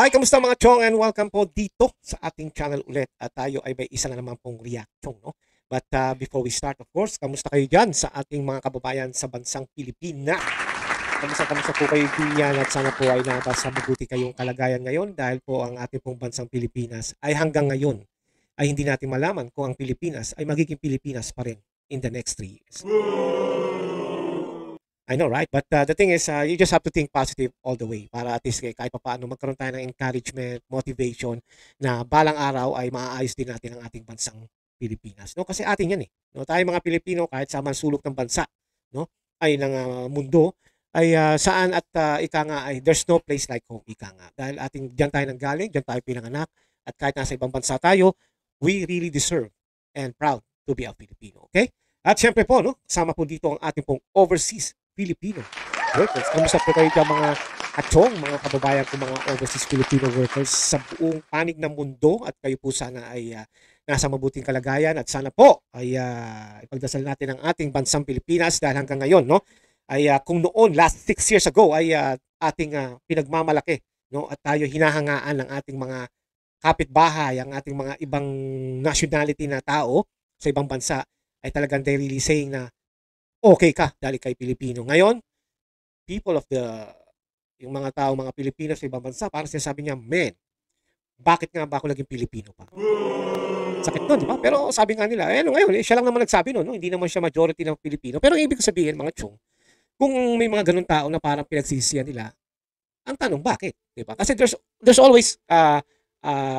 Hi, kamusta mga chong and welcome po dito sa ating channel ulit at tayo ay may isa na naman pong reaction, no? But before we start, of course, kamusta kayo dyan sa ating mga kababayan sa bansang Pilipinas? Kamusta po kayo diyan at sana po ay nasa mabuti kayong kalagayan ngayon dahil po ang ating pong bansang Pilipinas ay hanggang ngayon ay hindi natin malaman kung ang Pilipinas ay magiging Pilipinas pa rin in the next 3 years. I know, right? But the thing is, you just have to think positive all the way para at least kahit paano magkaroon tayo ng encouragement, motivation na balang araw ay maaayos din natin ang ating bansang Pilipinas. No? Kasi atin yan eh. No? Tayo mga Pilipino, kahit sa man sulok ng bansa, no? Ay ng mundo, ay saan at ika nga ay there's no place like home, ika nga. Dahil diyan tayo nanggaling, diyan tayo pinanganak, at kahit nasa ibang bansa tayo, we really deserve and proud to be a Filipino. Okay? At syempre po, no, kasama po dito ang ating pong overseas Filipino workers. Kamusta po kayo dyan mga atong, mga kababayan ko, mga overseas Filipino workers sa buong panig ng mundo at kayo po sana ay nasa mabuting kalagayan at sana po ay ipagdasal natin ang ating bansang Pilipinas dahil hanggang ngayon, no, ay kung noon, last 6 years ago ay ating pinagmamalaki, no, at tayo hinahangaan ng ating mga kapitbahay, ang ating mga ibang nationality na tao sa ibang bansa ay talagang they really saying na okay ka dahil kay Pilipino. Ngayon, people of yung mga tao, mga Pilipino sa ibang bansa, parang sinasabi niya, man, bakit nga ba ako naging Pilipino pa? Sakit nun, di ba? Pero sabi nga nila, ngayon, siya lang naman nagsabi nun, no? Hindi naman siya majority ng Pilipino. Pero ibig sabihin, mga chong, kung may mga ganun tao na parang pinagsisiyan nila, ang tanong, bakit? Di ba? Kasi there's always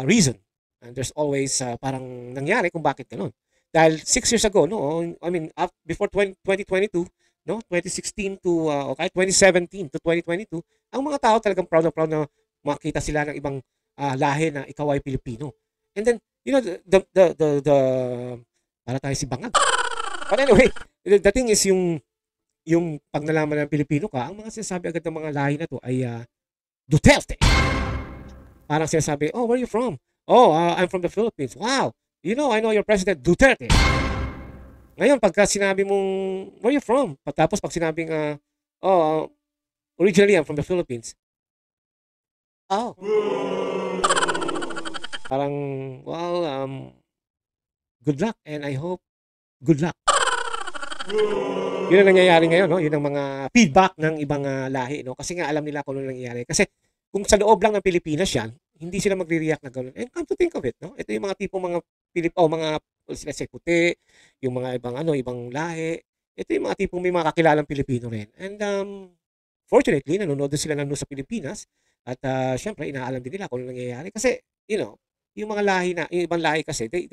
reason. And there's always parang nangyari kung bakit ganun. Dahil 6 years ago, no, I mean, before 2022, no, 2016 to, o kahit 2017 to 2022, ang mga tao talagang proud na makita sila ng ibang lahi na ikaw ay Pilipino. And then, you know, the para tayo si Bangag. But anyway, the thing is yung pag nalaman ng Pilipino ka, ang mga sinasabi agad ng mga lahi na to ay Duterte. Parang sinasabi, oh, where are you from? Oh, I'm from the Philippines. Wow. You know, I know your president, Duterte. Ngayon, pagka sinabi mong, where are you from? Tapos pag sinabing, originally I'm from the Philippines. Oh. Parang, well, good luck and I hope good luck. Yun ang nangyayari ngayon, no? Yun ang mga feedback ng ibang lahi, no? Kasi nga alam nila kung ano nangyayari. Kasi kung sa loob lang ng Pilipinas yan, hindi sila magre-react na gano'n. And come to think of it, no? Ito yung mga tipong mga mga let's say puti, yung mga ibang lahi. Ito yung mga tipong may mga kakilalang Pilipino rin. And fortunately, nanonood din sila sa Pilipinas at syempre inaalam din nila kung ano nangyayari kasi you know, yung mga lahi na, yung ibang lahi kasi they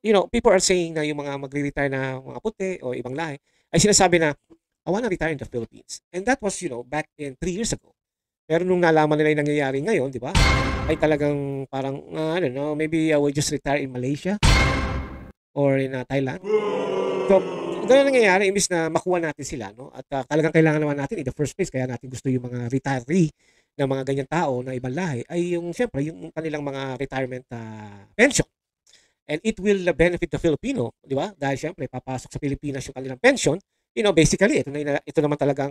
you know, people are saying na yung mga magre-retire na mga puti o ibang lahi ay sinasabi na I wanna retire in the Philippines. And that was, you know, back in 3 years ago. Pero nung nalaman nila yung nangyayari ngayon, di ba? Ay talagang parang, I don't know, maybe I will just retire in Malaysia or in Thailand. So, ganun nangyayari, imbis na makuha natin sila, no? At talagang kailangan naman natin in the first place, kaya natin gusto yung mga retiree na mga ganyan tao na ibang lahi, ay yung, siyempre, yung kanilang mga retirement pension. And it will benefit the Filipino, di ba? Dahil siyempre, papasok sa Pilipinas yung kanilang pension. You know, basically, ito naman talagang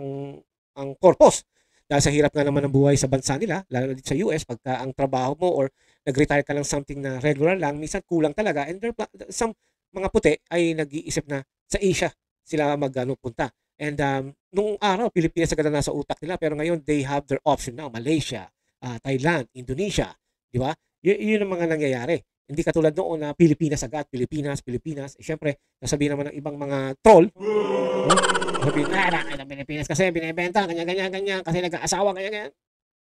ang purpose. Dahil sa hirap nga naman ng buhay sa bansa nila, lalo na dito sa US, pagka ang trabaho mo or nag-retire ka lang something na regular lang, minsan kulang talaga. And some mga puti ay nag-iisip na sa Asia sila punta. And nung araw, Pilipinas agad na nasa utak nila, pero ngayon they have their option now. Malaysia, Thailand, Indonesia, di ba? Yun ang mga nangyayari. Hindi katulad noon na Pilipinas agad, Pilipinas. Eh, syempre, nasabihin naman ng ibang mga troll, no? Sabihin, ng Pilipinas kasi binibenta, ganyan, kasi nag-aasawa, ganyan.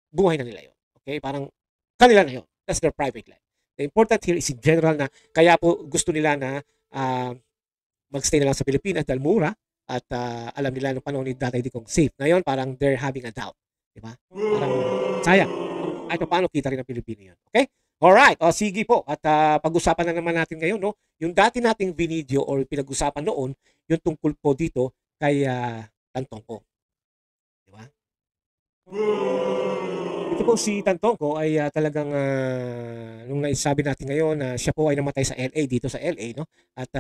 Buhay na nila yun. Okay? Parang kanila na yun. That's their private life. The important here is in general na kaya po gusto nila na magstay na lang sa Pilipinas dahil mura at alam nila nung panahon ni Tatay Digong safe. Ngayon, parang they're having a doubt. Diba? Parang sayang. Ay, paano kita rin ng Pilipino yun. Okay? Alright, sige po. At pag-usapan na naman natin ngayon, no? Yung dati nating video or pinag-usapan noon, yung tungkol po dito kay Tantongko. Di ba? Ito po si Tantongko ay talagang nung naisabi natin ngayon na siya po ay namatay sa LA, dito sa LA, no? At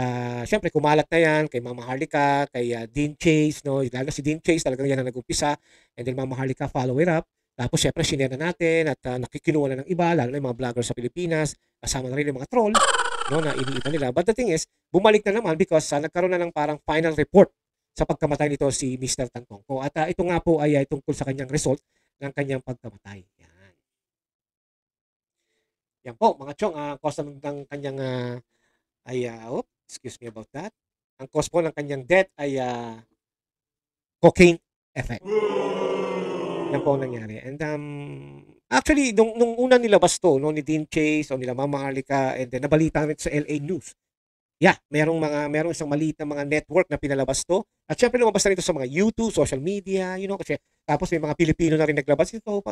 syempre kumalat na yan kay Mama Harlika, kay Dean Chase, no? Lalo si Dean Chase talagang yan ang nag-umpisa, and then Mama Harlika follow it up. Tapos syempre shinare na natin at nakikinuha na ng iba, lalo na yung mga vlogger sa Pilipinas, kasama na rin yung mga troll, no, na iniita nila. But the thing is, bumalik na naman because nagkaroon na ng parang final report sa pagkamatay nito si Mr. Tantongco. At ito nga po ay tungkol sa kanyang result ng kanyang pagkamatay. Yan. Yan po, mga chong, cause ng kanyang excuse me about that. Ang cause po ng kanyang death ay cocaine effect. Yan po ang nangyari. And actually, nung una nilabas to, no, ni Dean Chase o nila Mama Harlika, and then nabalita rin sa LA News. Yeah, merong isang maliit na mga network na pinalabas to. At syempre lumabas na rin ito sa mga YouTube, social media, you know, kasi tapos may mga Pilipino na rin naglabas ito.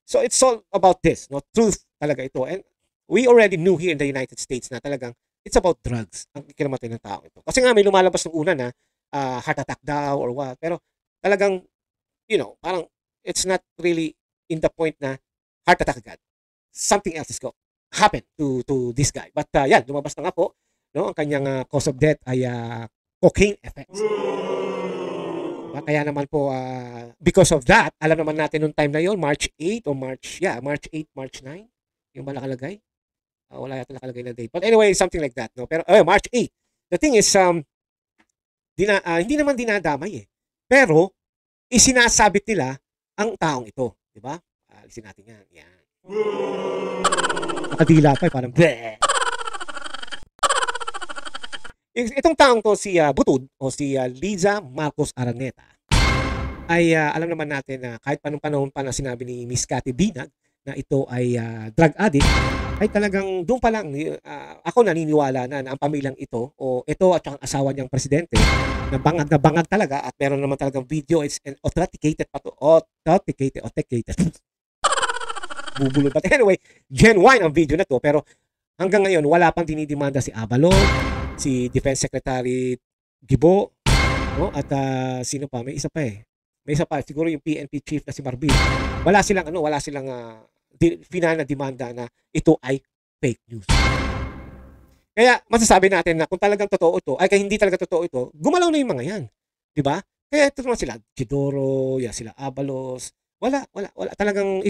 So it's all about this, no? Truth talaga ito. And we already knew here in the United States na talagang it's about drugs ang kinamatay ng tao ito. Kasi nga may lumalabas ng una na heart attack daw or what. Pero talagang, you know, parang it's not really in the point na heart attack agad. Something else is happen to this guy. But yan, lumabas na nga po, no, ang kanyang cause of death ay cocaine effects. Diba? Kaya naman po, because of that, alam naman natin nung time na yon, March 8 o March 8, March 9, yung ba nakalagay? Wala yata nakalagay na date. But anyway, something like that, no? Pero March 8. The thing is, hindi naman dinadamay eh. Pero, isinasabit nila ang taong ito. Diba? Alisin natin yan. Yan. Nakadila pa eh, parang bleh. Itong taong to, si Butod o si Liza Marcos Araneta, ay alam naman natin na kahit panong panahon pa na sinabi ni Miss Cathy Binag na ito ay drug addict, ay talagang doon pa lang ako naniniwala na ang pamilyang ito o ito at ang asawa niyang presidente na bangag talaga at meron naman talagang video, it's authenticated bubulol. But anyway, genuine ang video na to, pero hanggang ngayon wala pang dinidimanda si Abalon, si Defense Secretary Gibo, no? At sino pa? May isa pa siguro yung PNP chief na si Marbil. Wala silang final na demanda na ito ay fake news. Kaya masasabi natin na kung talagang totoo ito, ay kaya hindi talaga totoo ito, gumalaw na yung mga yan. 'Di ba? Kaya ito naman sila Chidoro, sila Abalos. Wala talagang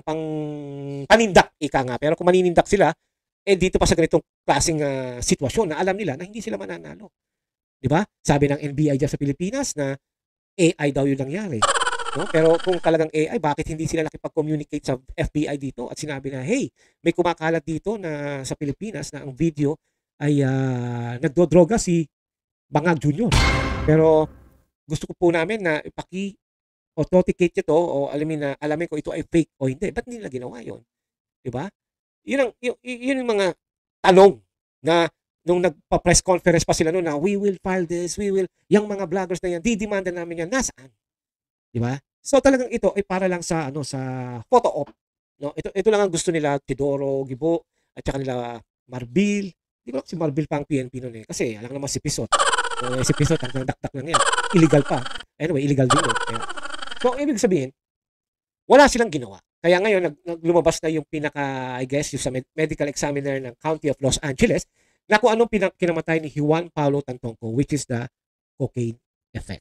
pang panindak nga. Pero kung maninindak sila, dito pa sa ganitong klaseng sitwasyon na alam nila na hindi sila mananalo. 'Di ba? Sabi ng NBI diyan sa Pilipinas na AI daw 'yung nangyari, no? Pero kung talagang AI, bakit hindi sila nakipag-communicate sa FBI dito at sinabi na, "Hey, may kumakalat dito na sa Pilipinas na ang video ay nagdodroga si Bangag Jr. Pero gusto ko po namin na authenticate ito o alamin kung ito ay fake o hindi." Ba't hindi nila ginawa 'yon? 'Di ba? Yun yung mga tanong na nung nagpa-press conference pa sila noon na we will file this, yung mga vloggers na yan, didemanda namin yan, nasaan? Di ba? So talagang ito ay para lang sa photo op, no? Ito lang ang gusto nila, Tidoro, Gibo, at saka nila Marbil. Di ko si Marbil pa ang PNP noon eh, kasi alam naman si Pisot. Si Pisot ang dakdak lang yan. Illegal pa. Anyway, illegal din yun. So ibig sabihin, wala silang ginawa. Kaya ngayon, lumabas na yung I guess, yung sa medical examiner ng County of Los Angeles, na kung anong kinamatay ni Juan Paulo Tantongco, which is the cocaine effect.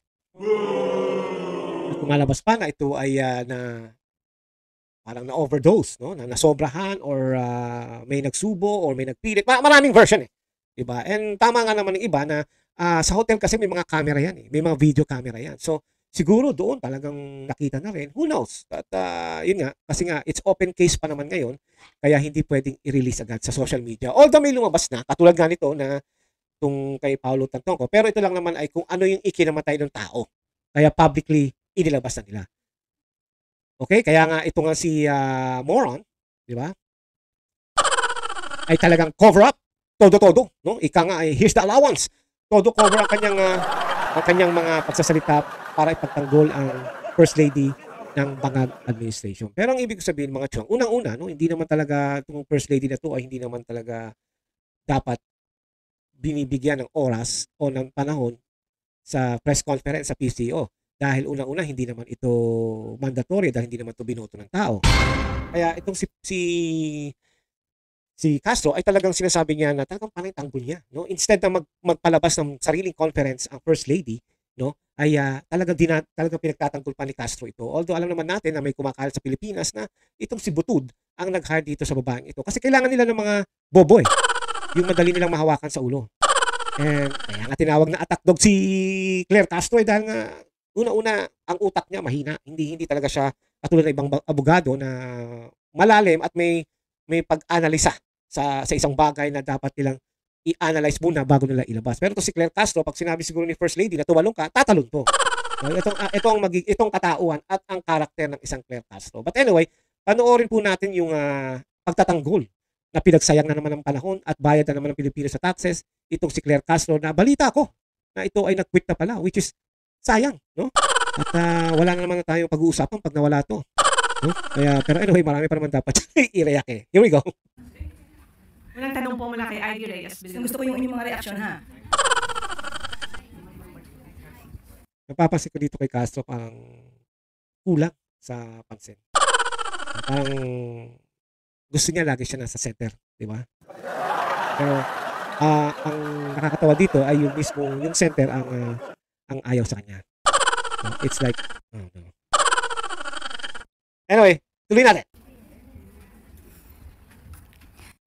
At kumalabas pa na ito ay parang na-overdose, no? Na nasobrahan or may nagsubo or may nagpilit. Maraming version eh. Diba? And tama nga naman ng iba na sa hotel kasi may mga camera yan eh. May mga video camera yan. So, siguro doon talagang nakita na rin. Who knows? At yun nga, kasi nga it's open case pa naman ngayon, kaya hindi pwedeng i-release agad sa social media. Although may lumabas na, katulad nga nito na itong kay Paulo Tantongco, pero ito lang naman ay kung ano yung ikinamatay ng tao. Kaya publicly, inilabas na nila. Okay? Kaya nga ito nga si Moron, di ba? Ay talagang cover up. Todo. No? Ika nga, here's the allowance. Todo cover ang kanyang mga pagsasalita para ipagtanggol ang First Lady ng Bangag Administration. Pero ang ibig sabihin mga chong, unang-una, no, hindi naman talaga itong First Lady na to ay hindi naman talaga dapat binibigyan ng oras o ng panahon sa press conference sa PCO. Dahil unang-una, hindi naman ito mandatory dahil hindi naman ito binoto ng tao. Kaya itong si Castro ay talagang sinasabi niya na talagang panay tanggol niya. No? Instead na magpalabas ng sariling conference ang First Lady, no, ay talagang pinagtatanggol pa ni Castro ito. Although alam naman natin na may kumakalat sa Pilipinas na itong si Butod ang nag-hire dito sa babaeng ito. Kasi kailangan nila ng mga bobo yung madali nilang mahawakan sa ulo. And kaya nga tinawag na attack dog si Claire Castro dahil nga una-una ang utak niya mahina. Hindi talaga siya katulad ng ibang abogado na malalim at may pag-analisa sa isang bagay na dapat nilang i-analyze muna bago nila ilabas. Pero to si Claire Castro, pag sinabi siguro ni First Lady na tumalong ka, tatalon to. Itong katauhan at ang karakter ng isang Claire Castro. But anyway, panoorin po natin yung pagtatanggol na pinagsayang na naman ng panahon at bayad na naman ng Pilipinas sa taxes. Itong si Claire Castro na balita ko na ito ay nag-quit na pala, which is sayang, no? At wala na naman tayong pag-uusapan pag nawala to. No? Pero anyway, marami pa naman dapat i-react Here we go. Walang tanong po mula kay Ivy Reyes. Gusto ko yung inyong mga reaksyon, ha? Napapansin ko dito kay Castro parang kulang sa pansin. Parang gusto niya lagi siya nasa center, di ba? Pero ang nakakatawa dito ay yung mismo yung center ang ayaw sa kanya. It's like, oh no. Anyway, tuloy natin.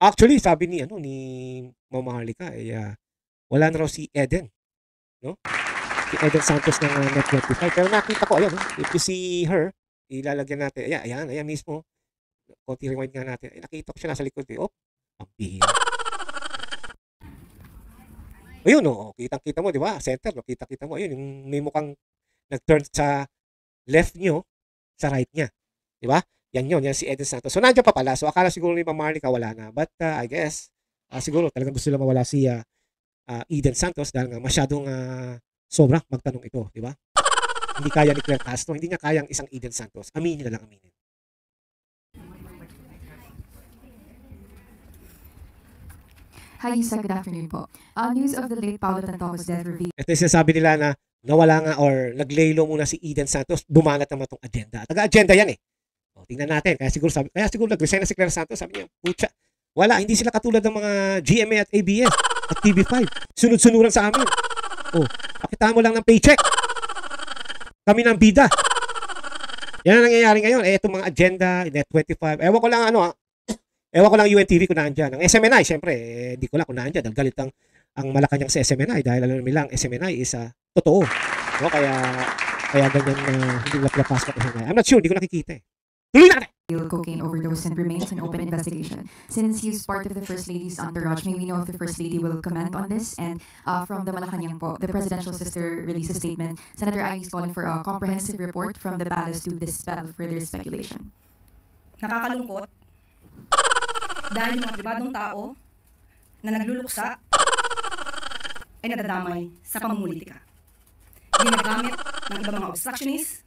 Actually, sabi ni Mama Harlika wala na raw si Eden, no? Si Eden Santos ng Net 25. Pero nakita ko, ayan, if you see her, ilalagyan natin. Ayan mismo. Konti rewind nga natin. Nakita ko siya nasa likod. Ang bihira. Ayun, kitang-kita mo, di ba? Center, kita-kita mo. Ayun, yung may mukhang nag-turn sa left nyo, sa right niya. Di ba? Yan si Eden Santos. So, nandiyan pa pala. So, akala siguro ni Mama Marlica wala na. But, I guess, siguro talagang gusto nila mawala si Eden Santos dahil nga masyadong sobra magtanong ito. Di ba? Hindi kaya ni Claire Castro. Hindi niya kayang isang Eden Santos. Aminin na lang, aminin. Hi, Yusek. Good afternoon po. News of the late Paolo Tantocos death revealed. Ito yung sinasabi nila na nawala nga or naglaylo muna si Eden Santos. Bumanat naman itong agenda. Taga-agenda yan tingnan natin. Kaya siguro nag-resign na si Claire Santos. Sabi niya, pucha, wala. Hindi sila katulad ng mga GMA at ABS at TV5. Sunod-sunuran sa amin. Pakitaan mo lang ng paycheck. Kami ng bida. Yan ang nangyayari ngayon. Itong mga agenda, Net25. Ewan ko lang UNTV kung nandyan. Ang SMNI, syempre, hindi ko lang kung nandyan. Dahil galit ang Malacanang sa SMNI. Dahil alam nila ang SMNI is totoo. No? Kaya ganyan na hindi lapas pa. I'm not sure, hindi ko nakikita Tuloy natin! Cocaine overdose and remains an open investigation. Since he's part of the First Lady's entourage, may we know if the First Lady will comment on this? And from the Malacanang po, the presidential sister released a statement. Senator Ivy is calling for a comprehensive report from the palace to dispel further speculation. Nakakalungkot dahil yung mga pribadong tao na nagluluksa ay nadadamay sa pamumulitika. Ginagamit ng ibang mga obstructionists.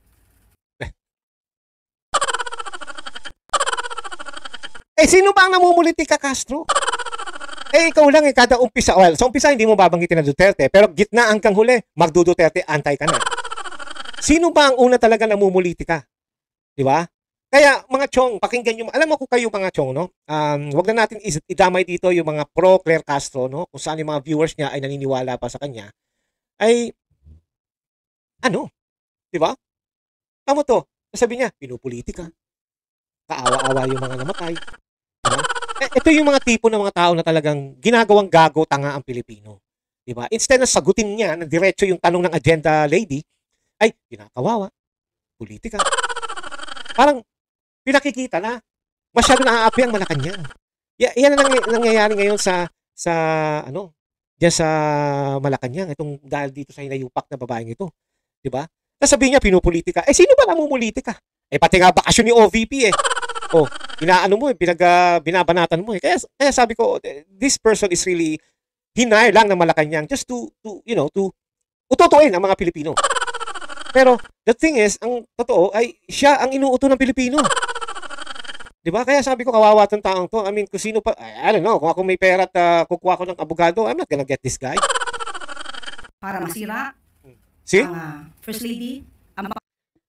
Sino ba ang namumulitika, Castro? Ikaw lang kada umpisa. Well, sa umpisa hindi mo babanggitin na Duterte, pero gitna hanggang huli, magdu-Duterte, antay ka na. Sino ba ang una talaga namumulitika? Di ba? Kaya mga chong, pakinggan nyo. Alam mo kung kayo mga chong, no? Wag na natin idamay dito yung mga pro Claire Castro, no? Kung saan yung mga viewers niya ay naniniwala pa sa kanya. Ay, di ba? Tama to. Sabi niya, pinupolitika. Kaawa-awa yung mga namatay. Diba? Ito yung mga tipo ng mga tao na talagang ginagawang gago tanga ang Pilipino. Diba? Instead na sagutin niya na diretso yung tanong ng agenda lady, ay pinakawawa, politika. Parang pinakikita na masyado naaapi ang Malacanang. Yan ang nangyayari ngayon sa diyan sa Malacanang, itong dahil dito sa hinayupak na babaeng ito. Diba? Sasabihin niya pinupolitika. Sino ba namumulitika? Pati nga bakasyon ni OVP inaano mo binabanatan mo Kaya sabi ko, this person is really hinire lang ng Malacanang just to ututuin ang mga Pilipino. Pero the thing is, ang totoo ay siya ang inuuto ng Pilipino. Diba? Kaya sabi ko, kawawa tong taong to. I mean, kung sino pa, I don't know, kung ako may pera at kukuha ko ng abogado, I'm not gonna get this guy. Para masira ang First Lady.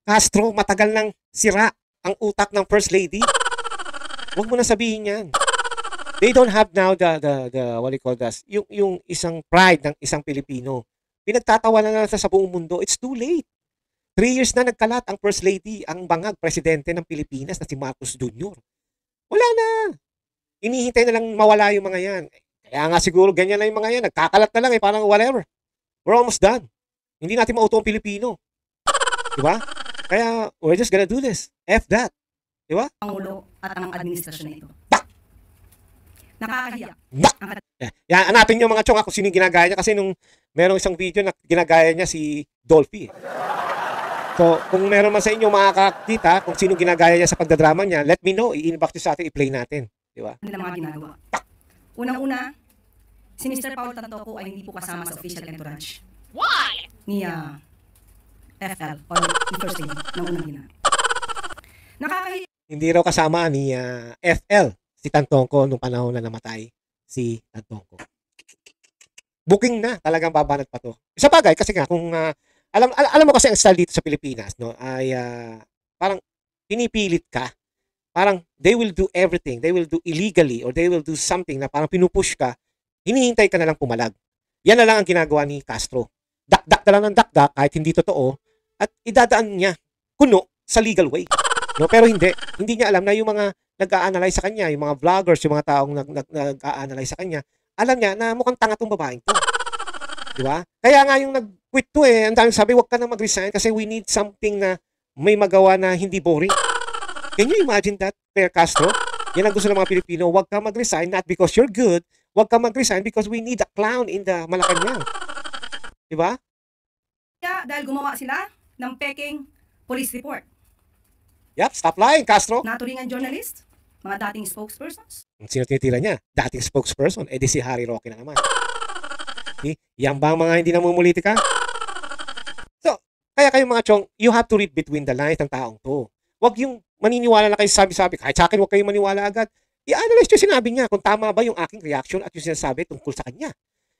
Castro, matagal nang sira ang utak ng First Lady. Huwag mo na sabihin yan. They don't have now the what do you call this? Yung isang pride ng isang Pilipino. pinagtatawanan na sa buong mundo. It's too late. 3 years na nagkalat ang First Lady, ang bangag presidente ng Pilipinas na si Marcos Jr. Wala na. Inihintay na lang mawala yung mga yan. Kaya nga siguro ganyan na yung mga yan. Nagkakalat na lang parang whatever. We're almost done. Hindi natin mauto ang Pilipino. Diba? Kaya we're just gonna do this. F that. Diba? Pangulo at ang administrasyon na ito. Nakakahiya. Yan, hanapin nyo mga chong kung sino yung ginagaya niya. Kasi nung merong isang video na ginagaya niya si Dolphy. So, kung meron man sa inyo makakakita kung sino ginagaya niya sa pagdadrama niya, let me know. I-inbox nyo sa atin, i-play natin. Di ba? Nila mga ginagawa. Unang-una, si Mr. Paul Tantoco ay hindi po kasama sa official entourage. Why? Ni FL or ni First Lady ng unang ginagawa. Nakakahiya. Hindi raw kasama ni FL, si Tantongco, nung panahon na namatay si Tantongco. Booking na, talagang babanat pa to. Sa bagay, kasi nga, kung alam mo kasi ang style dito sa Pilipinas, no, ay parang pinipilit ka. Parang they will do everything. They will do illegally or they will do something na parang pinupush ka. Hinihintay ka na lang pumalag. Yan na lang ang ginagawa ni Castro. Dakdak na lang ng dakdak kahit hindi totoo at idadaan niya kuno sa legal way. No, pero hindi niya alam na yung mga nag-a-analyze sa kanya, yung mga vloggers, yung mga taong nag-a-analyze sa kanya, alam niya na mukhang tanga tong babaeng to. Di ba? Kaya nga yung nag-quit to ang daming sabi, wag ka na mag-resign kasi we need something na may magawa na hindi boring. Can you imagine that, Per Castro? Yan ang gusto ng mga Pilipino, wag ka mag-resign not because you're good, wag ka mag-resign because we need a clown in the Malacanang. Di ba? Dahil gumawa sila ng peking police report. Yep, stop lying, Castro. Naturingan journalist, mga dating spokespersons. Sino tinitira niya? Dating spokesperson, edi si Harry Roque na naman. Yan ba ang mga hindi namumulitika? So, kaya kayo mga chong, you have to read between the lines ng taong to. Huwag yung maniniwala na kayo sabi-sabi. Kahit sa akin, huwag kayong maniwala agad. I-analyze yung sinabi niya kung tama ba yung aking reaction at yung sinasabi tungkol sa kanya.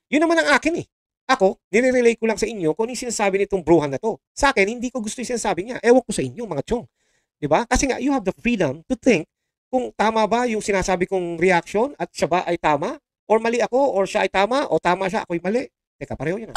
Yun naman ang akin eh. Ako, nire-relay ko lang sa inyo kung ano yung sinasabi nitong bruhan na to. Sa akin, hindi ko gusto yung sinasabi niya. Ewan ko sa inyo, mga chong. Diba? Kasi nga, you have the freedom to think kung tama ba yung sinasabi kong reaction at siya ba ay tama or mali ako or siya ay tama o tama siya, ako'y mali. Teka, pareho yun.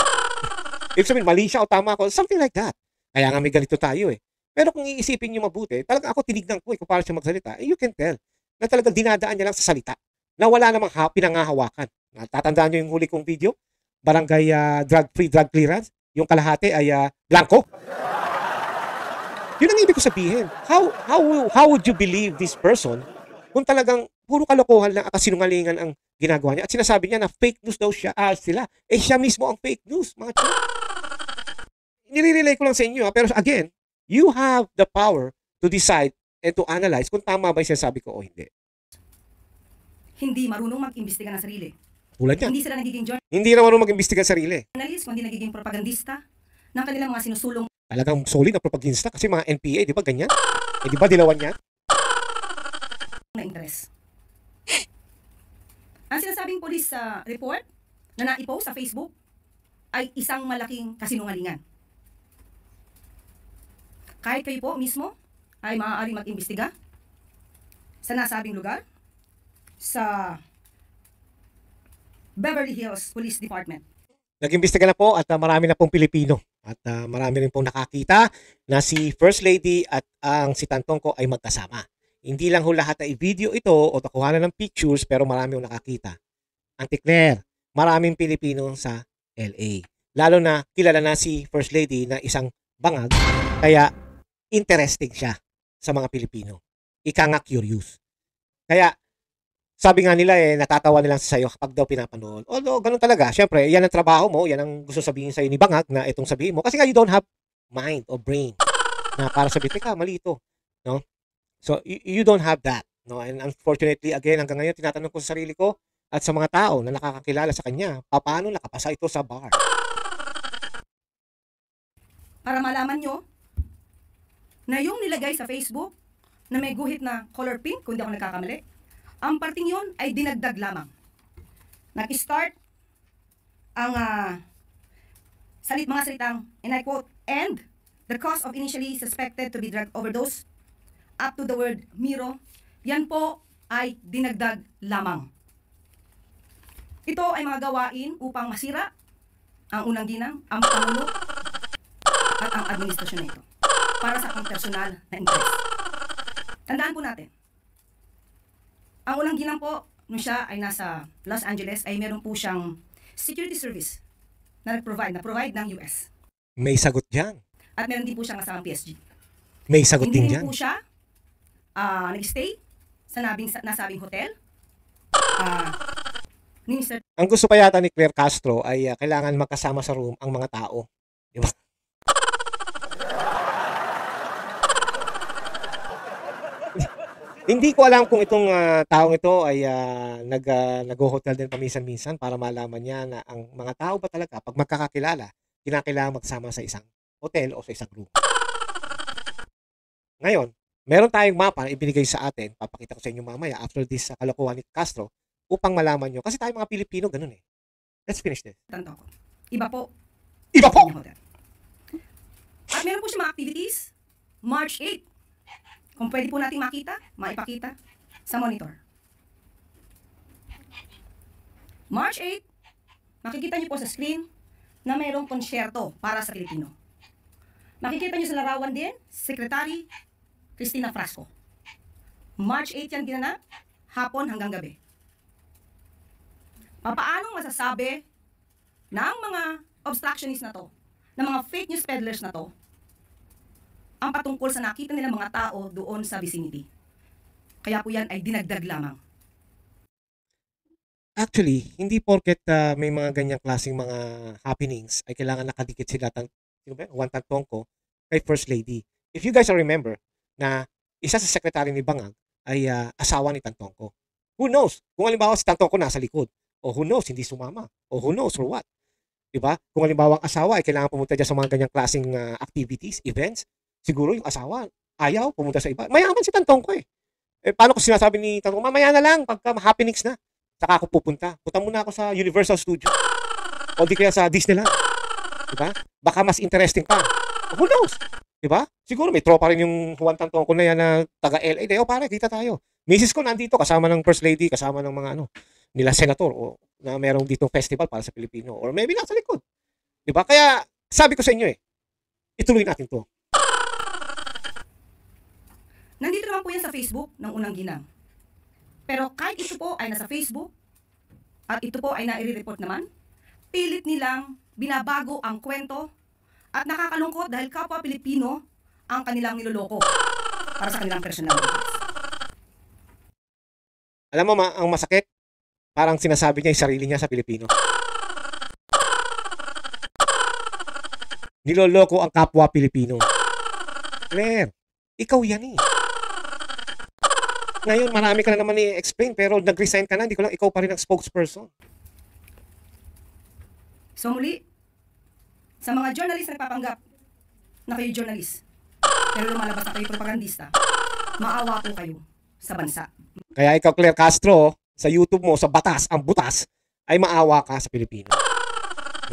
Ibig sabihin, mali siya o tama ako. Something like that. Kaya nga may ganito tayo eh. Pero kung iisipin nyo mabuti, talagang ako tinignan ko kung paano siya magsalita, you can tell na talagang dinadaan niya lang sa salita na wala namang pinangahawakan. Tatandaan nyo yung huli kong video? Barangay drug-free drug clearance. Yung kalahati ay blanco. Yun ang ibig ko sabihin. How would you believe this person kung talagang puro kalokohan lang at sinungalingan ang ginagawa niya at sinasabi niya na fake news daw sila. Eh siya mismo ang fake news, mga chino. Nire-relay ko lang sa inyo. Pero again, you have the power to decide and to analyze kung tama ba yung sinasabi ko o hindi. Hindi marunong mag-imbestiga ng sarili. Tulad niya. Hindi sila nagiging Hindi na marunong mag-imbestiga sa sarili. journalist, kundi nagiging propagandista ng kanilang mga sinusulong Talagang solid na propagandista kasi mga NPA, di ba ganyan? Eh di ba dilawan yan? na interes. Ang sinasabing police report na naipost sa Facebook ay isang malaking kasinungalingan. Kahit kayo po mismo ay maaaring mag-imbestiga sa nasabing lugar sa Beverly Hills Police Department. Nag-imbestiga na po at marami na pong Pilipino at marami rin pong nakakita na si First Lady at ang si Tantongco ay magkasama. Hindi lang ho lahat ay video ito o nakuha ng pictures pero marami yung nakakita. Auntie Claire, maraming Pilipino sa LA. Lalo na kilala na si First Lady na isang bangag kaya interesting siya sa mga Pilipino. Ika nga curious. Kaya sabi nga nila natatawa nilang sa sayo kapag daw pinapanood. Although, ganun talaga. Siyempre, yan ang trabaho mo. Yan ang gusto sabihin sa'yo ni Bangag na itong sabihin mo. Kasi nga, you don't have mind or brain na para sabihin, teka, mali ito. No? So, you don't have that. No? And unfortunately, again, hanggang ngayon, tinatanong ko sa sarili ko at sa mga tao na nakakakilala sa kanya, paano nakapasa ito sa bar? Para malaman nyo na yung nilagay sa Facebook na may guhit na color pink, kung di ako nagkakamali, ang parting yun ay dinagdag lamang. Nag-start ang mga salitang, and I quote, and the cause of initially suspected to be drug overdose up to the word Miro, yan po ay dinagdag lamang. Ito ay mga gawain upang masira ang unang ginang, ang Pangulo, at ang administrasyon na ito para sa aking personal na interest. Tandaan po natin, ang unang ginang po, nung siya ay nasa Los Angeles, ay meron po siyang security service na provide ng US. May sagot dyan. At meron din po siyang kasamang PSG. May sagot din Hindi dyan. rin po siya nag-stay sa nasabing hotel. Ni Mr. Ang gusto pa yata ni Claire Castro ay kailangan magkasama sa room ang mga tao. Di ba? Hindi ko alam kung itong taong ito ay nag-hotel din paminsan-minsan para malaman niya na ang mga tao ba talaga pag magkakakilala, kinakailangan magsama sa isang hotel o sa isang room. Ngayon, meron tayong mapa na ibinigay sa atin, papakita ko sa inyo mamaya after this kalokohan ni Castro, upang malaman nyo. Kasi tayo mga Pilipino, ganun eh. Let's finish this. Tantoko. Iba po. Iba po! Yung hotel. At meron po siya mga activities, March 8. Kung pwede po natin makita, maipakita sa monitor. March 8, makikita niyo po sa screen na mayroong konsyerto para sa Pilipino. Makikita niyo sa larawan din, Secretary Cristina Frasco. March 8 yan ginanap, hapon hanggang gabi. Papaanong masasabi ng mga obstructionists na to, ng mga fake news peddlers na to, ang patungkol sa nakita nilang mga tao doon sa vicinity. Kaya po yan ay dinagdag lamang. Actually, hindi porket may mga ganyang klaseng mga happenings ay kailangan nakadikit sila Juan Tangtongco kay First Lady. If you guys remember na isa sa sekretary ni Bangag ay asawa ni Tangtongco. Who knows? Kung halimbawa si Tangtongco nasa likod. O who knows, hindi sumama. O who knows for what. Diba? Kung halimbawa ang asawa ay kailangan pumunta dyan sa mga ganyang klaseng activities, events, siguro yung asawa ayaw pumunta sa iba. Mayaman si Tangtongco eh. Paano ko sinasabi ni Tangtongco, mamaya na lang pagka happenings na. Saka ako pupunta. Punta muna ako sa Universal Studio. O di kaya sa Disneyland. Diba? Baka mas interesting pa. Who knows? Diba? Siguro may tropa rin yung Juan Tangtongco na yan na taga LA. O pare, kita tayo. Misis ko nandito kasama ng First Lady, kasama ng mga nila senator o na merong ditong festival para sa Pilipino. Or maybe nasa likod. Diba? Kaya sabi ko sa inyo ituloy natin to. Nandito naman po yan sa Facebook ng unang ginang. Pero kahit ito po ay nasa Facebook at ito po ay nai-report naman, pilit nilang binabago ang kwento at nakakalungkot dahil kapwa Pilipino ang kanilang niloloko para sa kanilang personal business. Alam mo ang masakit, parang sinasabi niya yung sarili niya sa Pilipino. Niloloko ang kapwa Pilipino. Claire, ikaw yan eh. Ngayon, marami ka na naman i-explain pero nag-resign ka na, hindi ko lang ikaw pa rin ang spokesperson. So muli, sa mga journalist na nagpapanggap na kayo journalist, pero lumalabas na kayo propagandista, maawa po kayo sa bansa. Kaya ikaw, Claire Castro, sa YouTube mo, sa batas, ang butas, ay maawa ka sa Pilipino.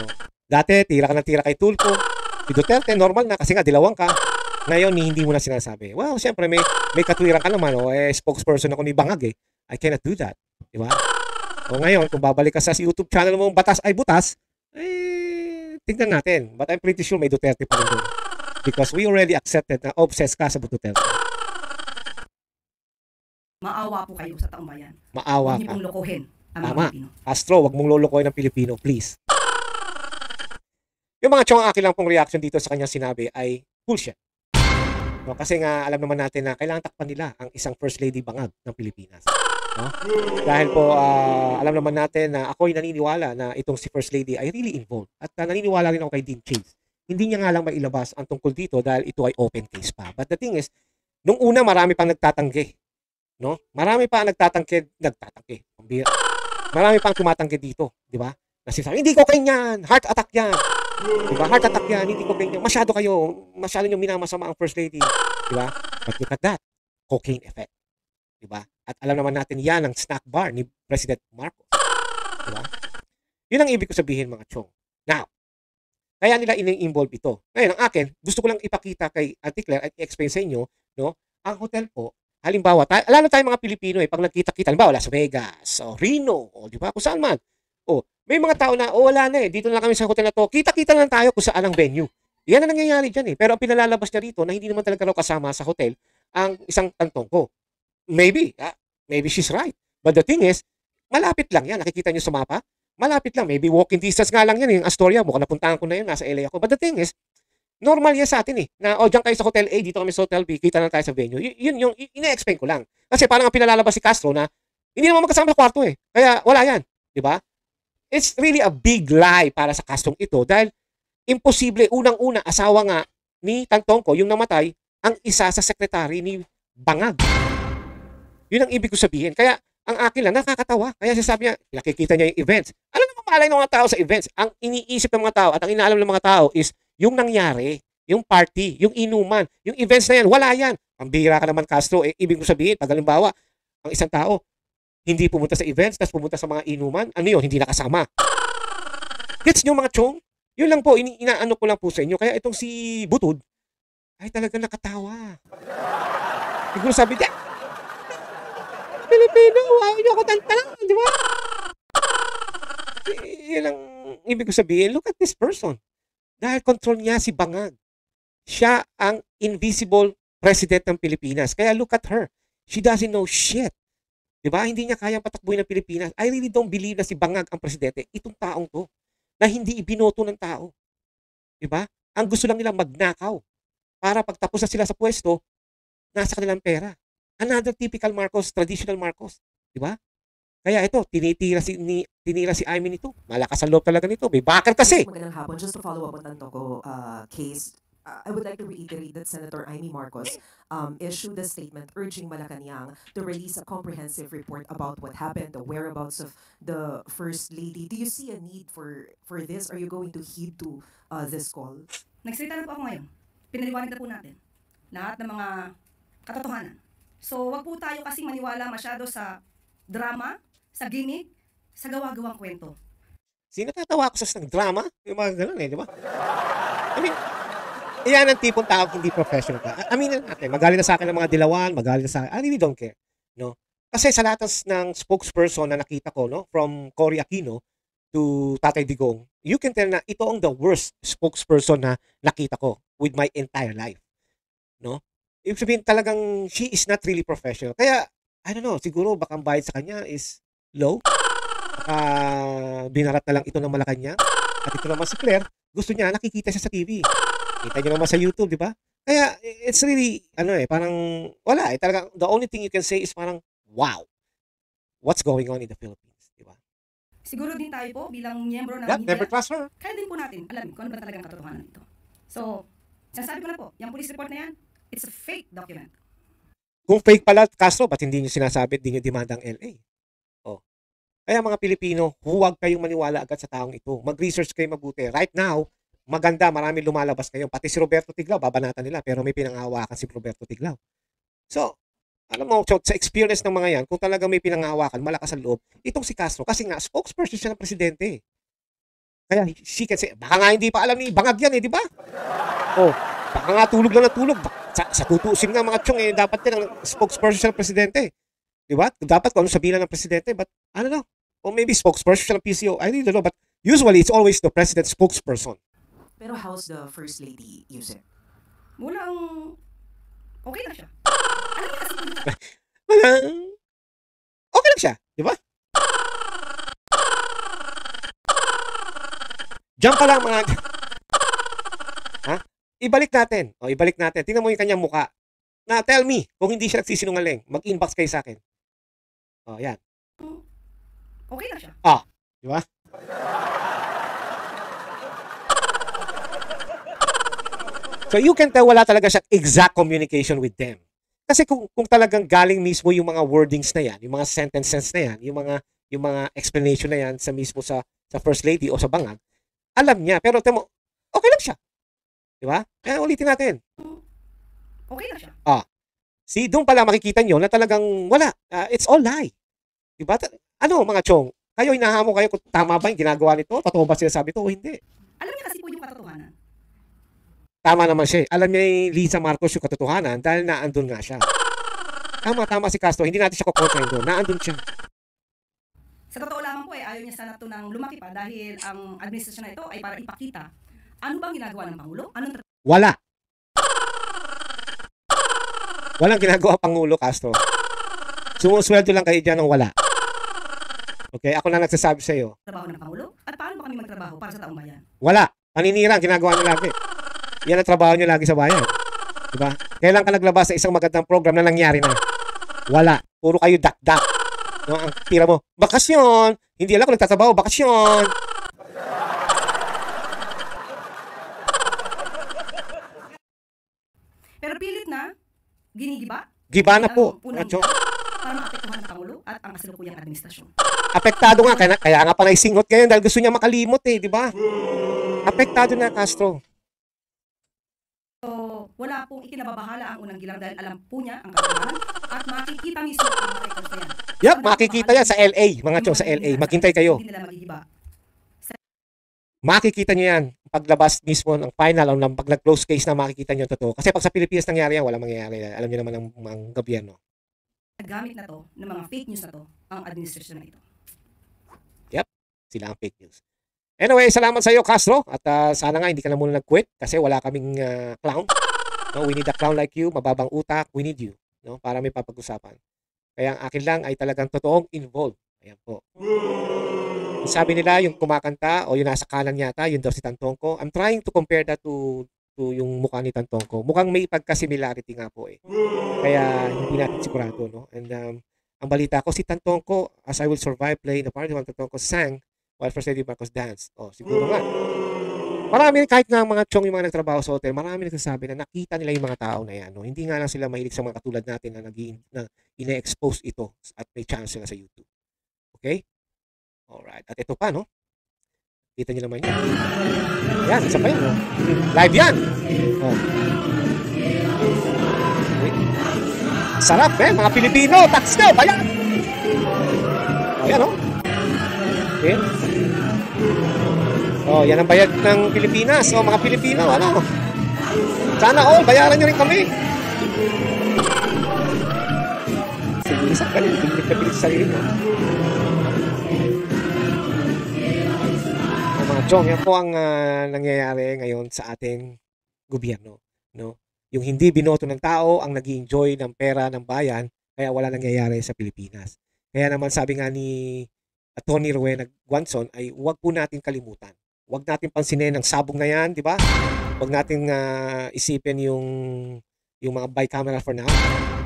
No? Dati, tira ka ng tira kay Tulfo. Si Duterte, normal na kasi nga dilawang ka. Ngayon, hindi mo na sinasabi. Well, siyempre, may katwiran ka naman. Spokesperson ako ni Bangag eh. I cannot do that. Diba? O ngayon, kung babalik ka sa YouTube channel mo, batas ay butas, tingnan natin. But I'm pretty sure may Duterte pa rin doon. Because we already accepted na obsessed ka sa Duterte. Maawa po kayo sa taong bayan. Maawa Huwag niyo ka. pong lokohin ang mga Tama. Pilipino. Castro, wag mong lolokohin ng Pilipino, please. Yung mga chong akin lang pong reaction dito sa kanyang sinabi ay bullshit. No, kasi nga alam naman natin na kailangan takpan nila ang isang First Lady Bangag ng Pilipinas. No? Dahil po alam naman natin na ako'y naniniwala na itong si First Lady ay really involved. At naniniwala rin ako kay Dean Chase. Hindi niya nga lang mailabas ang tungkol dito dahil ito ay open case pa. But the thing is, nung una marami pang nagtatanggi. No? Marami pa ang nagtatanggi. Marami pang tumatanggi dito, di ba? Nasasabi, hindi ko ganyan, heart attack yan. Diba? Heart attack yan, hindi ko ganyan. Masyado nyo minamasama ang First Lady. Diba? But look at that. Cocaine effect. Diba? At alam naman natin yan ang snack bar ni President Marcos. Diba? Yun ang ibig ko sabihin mga chong. Now, kaya nila ini-involve ito. Ngayon, ang akin, gusto ko lang ipakita kay Auntie Claire at i-explain sa inyo, no? Ang hotel po, halimbawa, lalo tayong mga Pilipino pag nagkita-kita, halimbawa, Las Vegas, o Reno, o di ba, kung saan man. O, May mga tao na, oh, wala na eh, dito na lang kami sa hotel na to. Kita-kita lang tayo kung saan ang venue. Yan ang nangyayari dyan eh. Pero ang pinalalabas niya rito na hindi naman talaga raw kasama sa hotel ang isang tantong ko. Maybe she's right. But the thing is, malapit lang yan. Nakikita niyo sa mapa? Malapit lang. Maybe walking distance nga lang yan. Yung Astoria, mukhang napuntahan ko na yun. Nasa LA ako. But the thing is, normal yan sa atin eh. Na, dyan kayo sa Hotel A, dito kami sa Hotel B, kita na tayo sa venue. Yun yung ina-explain ko lang. Kasi parang ang pinalalabas si Castro na, hindi naman magkasama sa kwarto eh. Kaya wala yan. Di ba? It's really a big lie para sa Castrong ito dahil imposible, unang-una, asawa nga ni Tantong ko, yung namatay, ang isa sa sekretary ni Bangag. Yun ang ibig ko sabihin. Kaya, ang akin lang, nakakatawa. Kaya sasabi niya, nakikita niya yung events. Ano naman malay ng mga tao sa events? Ang iniisip ng mga tao at ang inaalam ng mga tao is yung nangyari, yung party, yung inuman, yung events na yan, wala yan. Pambihira ka naman, Castro. Ibig ko sabihin, pag halimbawa, ang isang tao, hindi pumunta sa events, tapos pumunta sa mga inuman, ano yun, hindi nakasama. Gets nyo mga chong? Yun lang po, inaano ko lang po sa inyo. Kaya itong si Butod, ay talaga nakatawa. Siguro sabi niya, Pilipino, ayaw niyo ako tantanan, di ba? Yan ang ibig ko sabihin, look at this person. Dahil control niya si Bangag. Siya ang invisible president ng Pilipinas. Kaya look at her. She doesn't know shit. Di ba? Hindi niya kayang patakbuhin ng Pilipinas. I really don't believe na si Bangag ang presidente. Itong taong to. Na hindi ibinoto ng tao. Di ba? Ang gusto lang nila magnakaw. Para pagtapos na sila sa pwesto, nasa kanilang pera. Another typical Marcos, traditional Marcos. Di ba? Kaya ito, tinira si Aimee nito. Malakas ang loob talaga nito. May bakal kasi. Magandang hapon. Just to follow up on Tantoko case, I would like to reiterate that Senator Aimee Marcos issued a statement urging Malacanang to release a comprehensive report about what happened, the whereabouts of the First Lady. Do you see a need for this? Are you going to heed to this call? Nagsalita na po ako ngayon. Pinaliwanag na po natin lahat ng mga katotohanan. So, wag po tayo kasi maniwala masyado sa drama, sa gimmick, sa gawa-gawang kwento. Sino tatawa ako sa drama? Yung mga ganun eh, di ba? I mean, iyan ang tipong tao hindi professional ka. Aminin natin, magaling na sa akin ng mga dilawan, magaling na sa akin. I really don't care. No? Kasi sa latas ng spokesperson na nakita ko, no, from Cory Aquino to Tatay Digong, you can tell na ito ang the worst spokesperson na nakita ko with my entire life. No? Ibig sabihin talagang she is not really professional. Kaya, I don't know, siguro baka ang bayad sa kanya is low. Binarat na lang ito ng Malacanang. At ito naman si Claire, gusto niya, nakikita siya sa TV. Kita niyo naman sa YouTube, di ba? Kaya, it's really, parang, wala eh. Talagang, the only thing you can say is parang, wow, what's going on in the Philippines, di ba? Siguro din tayo po bilang miyembro ng Yeah, never trust her. kaya din po natin alam kung ano ba talagang katotohanan nito. So, sinasabi ko na po, yung police report na yan, it's a fake document. Kung fake pala, Castro, ba't hindi nyo sinasabi, hindi nyo demanda ang LA? Oh. Kaya mga Pilipino, huwag kayong maniwala agad sa taong ito. Mag-research kayo mabuti. Right now, maganda, marami lumalabas ngayon. Pati si Roberto Tiglao, babanatan nila, pero may pinangahawakan si Roberto Tiglao. So, alam mo, sa experience ng mga yan, kung talagang may pinangahawakan, malakas ang loob, itong si Castro, kasi nga, spokesperson siya ng presidente. Kaya, she can say, baka nga hindi pa alam ni Bangag yan di ba? Oh, baka nga tulog lang na tulog. Sa tutusin nga mga chong, dapat yan ang spokesperson siya ng presidente. Di ba? Dapat kung ano sabihin ng presidente, but, I don't know. Or maybe spokesperson siya ng PCO. I really don't know, but usually, it's always the president's spokesperson. Pero how's the First Lady use it? Mulang, okay lang siya. Okay lang siya, di ba? Diyan pa lang mga... Ha? Ibalik natin. Ibalik natin. Tingnan mo yung kanyang muka. Na, tell me, kung hindi siya nagsisinungaling, mag-inbox kayo sa akin. Yan. Okay lang siya. Di ba? So you can tell wala talaga siya exact communication with them. Kasi kung talagang galing mismo yung mga wordings na yan, yung mga sentences na yan, yung mga explanation na yan sa mismo sa First Lady o sa Bangag, alam niya. Pero temo, okay lang siya. Di ba? Kaya ulitin natin. Okay lang siya. See, doon pala makikita nyo na talagang wala. It's all lie. Di ba? Ano mga chong? Kayo, hinahamo kayo kung tama ba yung ginagawa nito? Totoo ba sinasabi ito o hindi? Alam niya kasi po yung katotohanan. Tama naman siya. Alam niya ni Liza Marcos yung katotohanan dahil naandun nga siya. Tama si Castro. Hindi natin siya kukontra doon. Naandun siya. Sa totoo lamang po ayaw niya sana ito nang lumaki pa dahil ang administrasyon na ito ay para ipakita. Ano bang ginagawa ng Pangulo? Anong Wala. Walang ginagawa Pangulo Castro. Sumusweldo lang kayo dyan ng wala. Okay, ako na nagsasabi sa iyo. trabaho ng Pangulo? At paano ba kami magtrabaho para sa taong bayan? Wala. Paninira ang ginagawa niyo lagi. Yan ang trabaho niyo lagi sa bayan. Diba? Kailan ka naglabas sa isang magandang program na nangyari na? Wala. Puro kayo dak-dak. No, ang tira mo, bakasyon. Hindi alam kung nagtatrabaho, bakasyon. Pero pilit na, ginigiba, Giba na po. ang unang Nacho. para maapektuhan ng Pangulo at ang kasalukuyang administrasyon. Apektado nga, kaya nga pa naisingot ngayon dahil gusto niya makalimot eh, di ba? Apektado na Castro. So, wala pong ikinababahala ang unang gilang dahil alam po niya ang katotohanan at makikita mismo ang mga records na yan. Yup, makikita yan sa LA, mga chong sa LA. Maghintay kayo. Hindi nila maghihiba. Makikita niyo yan paglabas mismo ng final o pag nag-close case na makikita niyo totoo. Kasi pag sa Pilipinas nangyari yan, walang mangyayari. Alam niyo naman ang gobyerno. Gamit na to, ng mga fake news na to, ang administrasyon na ito. Sila ang fake news. Anyway, salamat sa iyo Castro at sana nga hindi ka na muna nag-quit kasi wala kaming clown. No, we need a clown like you, mababang utak, we need you, no, para may papag-usapan. Kaya ang akin lang ay talagang totoong involved. Ayan po. Sabi nila yung kumakanta o yung nasa kanan yata, yun daw si Tantongko. I'm trying to compare that to yung mukha ni Tantongko. Mukhang may pagka-similarity nga po eh. Kaya hindi natin sigurado, no? And ang balita ko si Tantongko, As I Will Survive, playing the part of Tantongko sang while First Lady Marcos dance. Oh, siguro nga. Marami, kahit nga mga chong yung mga nagtrabaho sa hotel, marami nagsasabi na nakita nila yung mga tao na yan. No? Hindi nga lang sila mahilig sa mga katulad natin na ina-expose ito at may chance sila sa YouTube. Okay? Alright. At ito pa, no? Kita nyo naman yan. Yan, isa pa yan, no? Live yan! Oh. Okay. Sarap, eh. Mga Pilipino, tax nyo, bayan! Ayan, no? Okay. Oh, yan ang bayad ng Pilipinas. Oh, mga Pilipino, ano? Sana all, bayaran nyo rin kami. Sige, isang kanil, pilit sa sarili mo. Oh, mga chong, yan po ang nangyayari ngayon sa ating gobyerno. No? Yung hindi binoto ng tao ang nag-enjoy ng pera ng bayan, kaya wala nangyayari sa Pilipinas. Kaya naman sabi nga ni Tony Rowena Guanzon ay huwag po natin kalimutan. Huwag natin pansinin ang sabong na yan, di ba? Huwag natin isipin yung mga bicameral for now.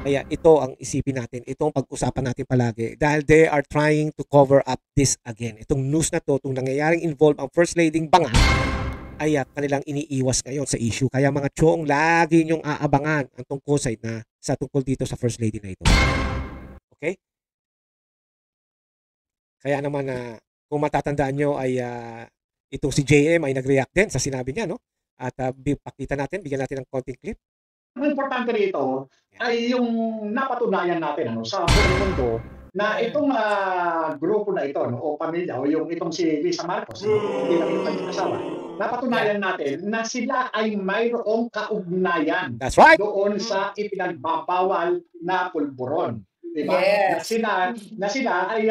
Kaya ito ang isipin natin, ito ang pag-usapan natin palagi dahil they are trying to cover up this again. Itong news na to, itong nangyayaring involve ang First Lady Banga ay kanilang iniiwas ngayon sa issue. Kaya mga chong, lagi nyong aabangan ang tungkol sa tungkol dito sa First Lady na ito. Okay? Kaya naman kung matatandaan nyo ay itong si JM ay nag-react din sa sinabi niya, no? At pakita natin, bigyan natin ng konting clip. Ang importante rito ay yung napatunayan natin sa buong mundo na itong grupo na ito o pamilya o itong si Lisa Marcos, hindi lang yung kanyang asawa, napatunayan natin na sila ay mayroong kaugnayan That's right. doon sa ipinagbabawal na pulburon. Diba? Yes. Na sila ay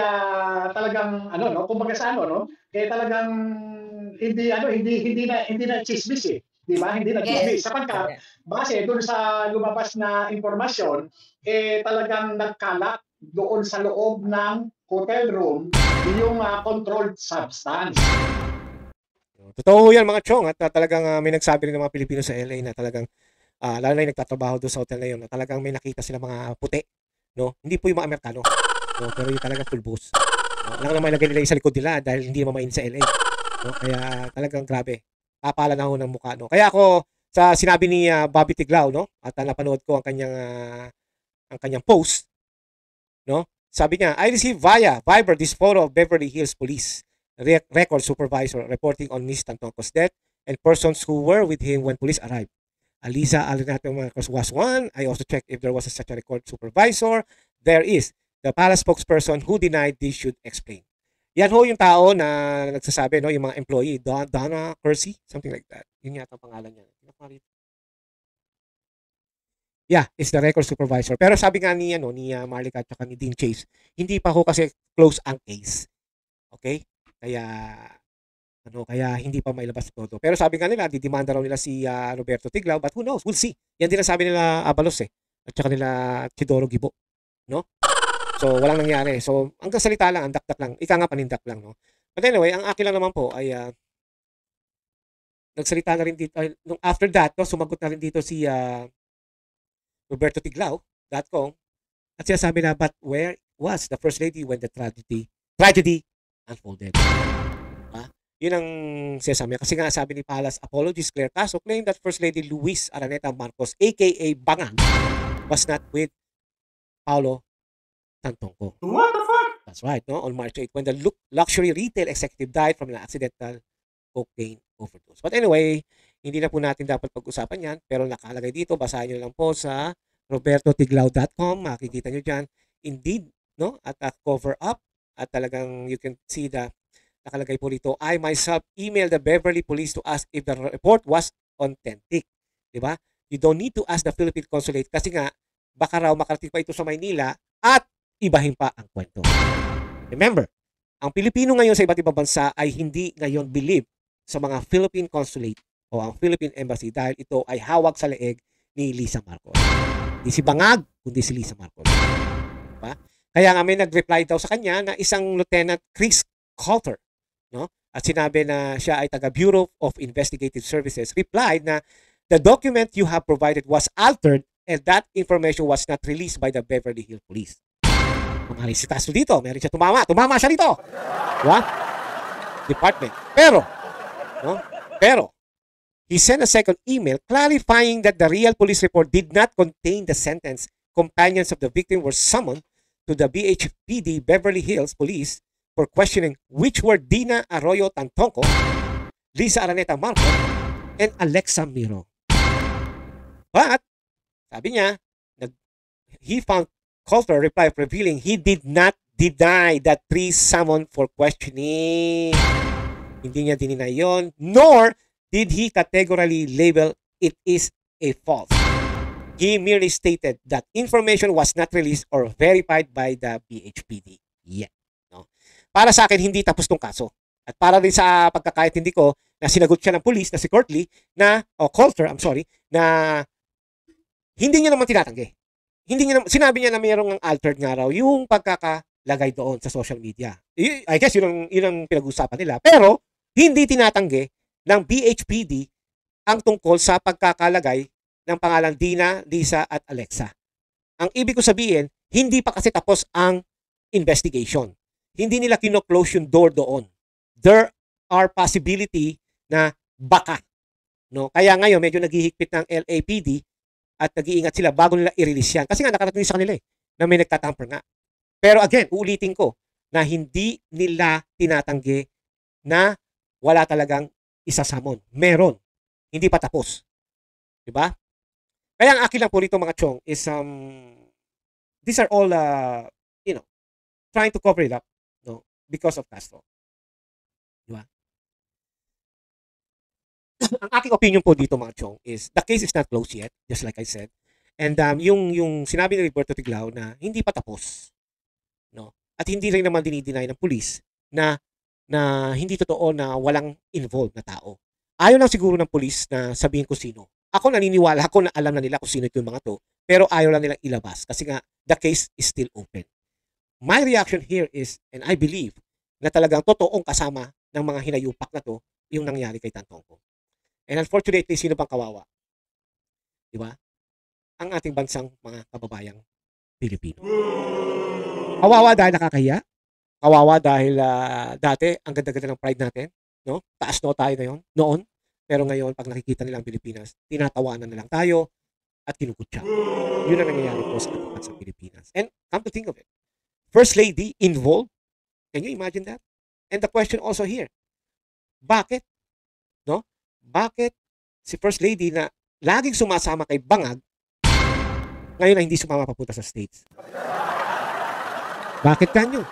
talagang kumbaga sa kaya talagang hindi na chismis eh. Diba? Hindi na chismis. Sapagkat base doon sa lumabas na impormasyon, talagang nagkalat doon sa loob ng hotel room yung controlled substance. Totoo yan mga chong at talagang may nagsabi rin ng mga Pilipino sa LA na talagang lalo na yung nagtatrabaho doon sa hotel na yun na talagang may nakita sila mga puti. No? Hindi po yung mga Amerikano. No? Pero yung talagang pulbos. No? Alam naman ilagay nila sa likod nila dahil hindi naman main sa LA. No? Kaya talagang grabe. Papala na ako ng mukha. No? Kaya ako, sa sinabi ni Bobby Tiglao, no? At napanood ko ang kanyang post, no? Sabi niya, I received via Viber this photo of Beverly Hills Police record supervisor reporting on Miss Tantongco's death and persons who were with him when police arrived. Alisa Alinato Marcos was one. I also checked if there was such a record supervisor. There is. The palace spokesperson who denied this should explain. Yan ho yung tao na nagsasabi, no, yung mga employee, Donna Kersey, something like that. Yun yata ang pangalan niya. Yeah, it's the record supervisor. Pero sabi nga ni Marlica at saka ni Dean Chase, hindi pa ho kasi close ang case. Okay? Kaya kaya hindi pa mailabas todo. Pero sabi nga nila, didemanda raw nila si Roberto Tiglao, but who knows? We'll see. Yan din ang sabi nila Abalos at saka nila Chidoro Gibo, no? So walang nangyari. So hanggang salita lang, ang dakdak lang. Ika nga panindak lang, no? But anyway, ang akin lang naman po ay nagsalita na rin dito nung after that, no, sumagot na rin dito si Roberto Tiglao.com at sinasabi na, but where was the First Lady when the tragedy unfolded? Yun ang sinasabi niya. Kasi nga sabi ni Palace Apologist Claire Caso claimed that First Lady Luis Araneta Marcos aka Bangag was not with Paulo Tantongco. What the fuck? That's right, no? On March 8 when the luxury retail executive died from an accidental cocaine overdose. But anyway, hindi na po natin dapat pag-usapan yan, pero nakalagay dito, basahin nyo lang po sa robertotiglao.com, makikita nyo dyan. Indeed, no? At cover up, at talagang you can see the nakalagay po dito, I myself emailed the Beverly Police to ask if the report was authentic. Diba? You don't need to ask the Philippine Consulate kasi nga, baka raw makarating pa ito sa Maynila at ibahin pa ang kwento. Remember, ang Pilipino ngayon sa iba't ibang bansa ay hindi ngayon believe sa mga Philippine Consulate o ang Philippine Embassy dahil ito ay hawak sa leeg ni Lisa Marcos. Hindi si Bangag, kundi si Lisa Marcos. Diba? Kaya nga may nag-reply daw sa kanya na isang Lieutenant Chris Coulter, no? At sinabi na siya ay taga Bureau of Investigative Services, replied na the document you have provided was altered and that information was not released by the Beverly Hills Police. Mga resitaso dito, meron siya tumama siya dito. Diba? Department. Pero, he sent a second email clarifying that the real police report did not contain the sentence. Companions of the victim were summoned to the BHPD Beverly Hills Police for questioning, which were Dina Arroyo Tantongco, Lisa Araneta Marcos, and Alexa Miro. But, sabi niya, he found Coulter reply revealing he did not deny that three summoned for questioning. Hindi niya dininay yon, nor did he categorically label it is a false. He merely stated that information was not released or verified by the BHPD yet. No? Para sa akin, hindi tapos tong kaso. At para din sa pagkakaintindi ko na sinagot siya ng police na si Coulter, na hindi niya naman tinatanggi. Sinabi niya na mayroong altered nga raw yung pagkakalagay doon sa social media. I guess yun ang pinag-usapan nila. Pero, hindi tinatanggi ng BHPD ang tungkol sa pagkakalagay ng pangalan Dina, Lisa at Alexa. Ang ibig ko sabihin, hindi pa kasi tapos ang investigation. Hindi nila kino-close yung door doon. There are possibility na baka. No? Kaya ngayon, medyo naghihigpit ng LAPD at nag-iingat sila bago nila i-release yan. Kasi nga nakarating sa kanila na may nagtatamper nga. Pero again, uulitin ko na hindi nila tinatanggi na wala talagang isasamon. Meron. Hindi pa tapos. Diba? Kaya ang akin lang po rito mga chong is these are all trying to cover it up, no, because of Castro. Diba? Ang aking opinion po dito mga chong is the case is not closed yet, just like I said. And yung sinabi ni Roberto Tiglao na hindi pa tapos, no? At hindi rin naman dinideny ng pulis na hindi totoo na walang involved na tao. Ayaw lang siguro ng pulis na sabihin ko sino. Ako naniniwala ako na alam na nila kung sino yung mga to, pero ayaw lang nilang ilabas kasi nga the case is still open. My reaction here is, and I believe, na talagang totoong kasama ng mga hinayupak na to yung nangyari kay Tantongco. And unfortunately, sino pang kawawa? Di ba? Ang ating bansang mga kababayang Pilipino. Kawawa dahil nakakahiya. Kawawa dahil dati ang ganda-ganda ng pride natin. No? Taas no tayo noon. Pero ngayon, pag nakikita nila ang Pilipinas, tinatawanan na lang tayo at kinukutya. Yun ang nangyayari po sa ating bansang Pilipinas. And come to think of it, First Lady involved? Can you imagine that? And the question also here, bakit? No? Bakit si First Lady na laging sumasama kay Bangag, ngayon ay hindi sumama papunta sa States? Bakit kanyo?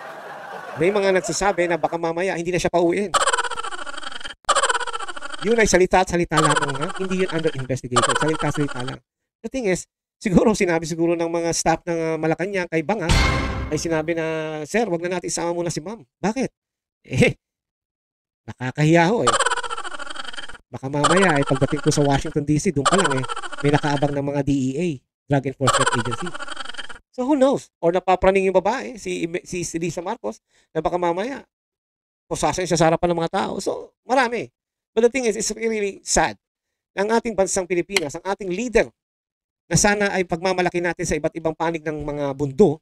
May mga nagsasabi na baka mamaya hindi na siya pauwiin. Yun ay salita lamang ha? Hindi yun under investigation. Salita lang. The thing is, sinabi ng mga staff ng Malacanang kay Bangag, ay sinabi na, sir, wag na natin isama muna si ma'am. Bakit? Eh, nakakahiya ho eh. Baka mamaya eh, pagdating ko sa Washington DC, doon pa lang eh, may nakaabang ng mga DEA, Drug Enforcement Agency. So who knows? Or napapraning yung babae, si Lisa Marcos, na baka mamaya, pusasin siya sa harapan ng mga tao. So, marami. But the thing is, it's really sad na ang ating bansang Pilipinas, ang ating leader, na sana ay pagmamalaki natin sa iba't ibang panig ng mga mundo,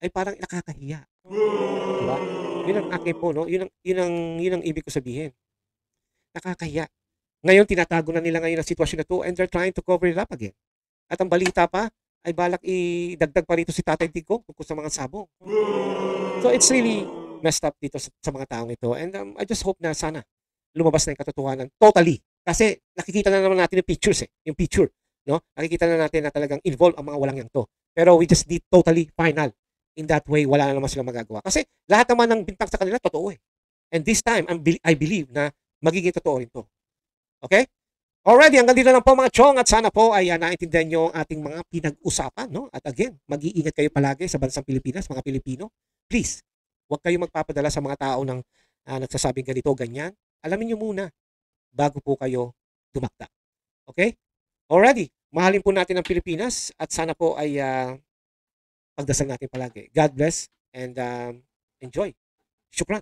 ay parang nakakahiya. Diba? Yun ang akin po, no? Yun ang ibig ko sabihin. Nakakahiya. Ngayon, tinatago na nila ngayon ang sitwasyon na to and they're trying to cover it up again. At ang balita pa, ay balak idagdag pa rito si Tatay Digong tungkol sa mga sabong. So, it's really messed up dito sa mga taong ito. And I just hope na sana lumabas na yung katotohanan totally. Kasi nakikita na naman natin yung pictures eh. Yung picture. No? Nakikita na natin na talagang involved ang mga walang yan to. Pero we just need totally final. In that way, wala na naman silang magagawa. Kasi lahat naman ng bintang sa kanila, totoo eh. And this time, I believe na magiging totoo rin to. Okay? Already, hanggang dito lang po mga chong at sana po ay naintindihan nyo ang ating mga pinag-usapan. No? At again, mag-iingat kayo palagi sa bansang Pilipinas, mga Pilipino. Please, huwag kayo magpapadala sa mga tao ng nagsasabing ganito, ganyan. Alamin nyo muna bago po kayo dumakda. Okay? Already, mahalin po natin ang Pilipinas at sana po ay pagdasal natin palagi. God bless and enjoy. Shukran.